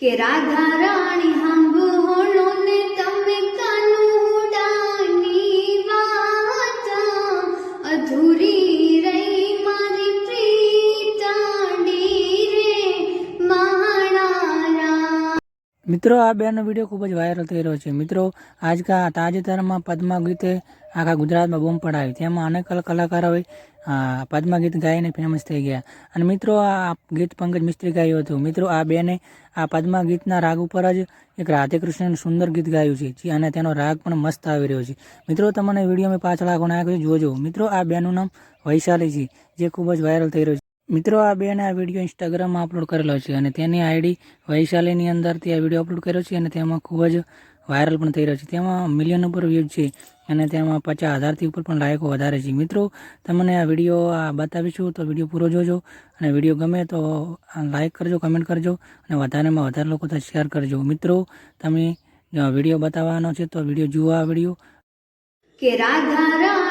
કે રાધા રાણી સાંભળો ને તમે કાનુડાની વાત, અધૂરી રહી મારી પ્રીતાડી રે માણારા. મિત્રો, આ બેનો વિડીયો ખૂબ જ વાયરલ થઈ રહ્યો છે. મિત્રો, તાજેતરમાં પદ્મા ગીતે આખા ગુજરાતમાં બૂમ પડાવી. તેમાં અનેક કલાકારોએ પદ્મા ગીત ગાઈને ફેમસ થઈ ગયા. અને મિત્રો, આ ગીત પંકજ મિસ્ત્રી ગાયું હતું. મિત્રો, આ બેને આ પદ્મા ગીતના રાગ ઉપર જ એક રાધે કૃષ્ણનું સુંદર ગીત ગાયું છે અને તેનો રાગ પણ મસ્ત આવી રહ્યો છે. મિત્રો, તમને વિડીયોમાં પાછળ આખો નાખ્યો જોજો. મિત્રો, આ બેનું નામ વૈશાલી છે, જે ખૂબ જ વાયરલ થઈ રહ્યું છે. મિત્રો, આ બેને આ વિડીયો ઇન્સ્ટાગ્રામમાં અપલોડ કરેલો છે અને તેની આઈડી વૈશાલીની અંદરથી આ વિડીયો અપલોડ કર્યો છે અને તેમાં ખૂબ જ વાયરલ પણ થઈ રહ્યો છે. તેમાં મિલિયન ઉપર વ્યૂઝ છે અને તેમાં 50,000થી ઉપર પણ લાયકો વધારે છે. મિત્રો, તમને આ વિડીયો બતાવીશું તો વિડીયો પૂરો જોજો અને વિડીયો ગમે તો લાઇક કરજો, કમેન્ટ કરજો અને વધારેમાં વધારે લોકો તો શેર કરજો. મિત્રો, તમે વિડીયો બતાવવાનો છે તો વિડીયો જુઓ. આ વિડીયો કે રાધા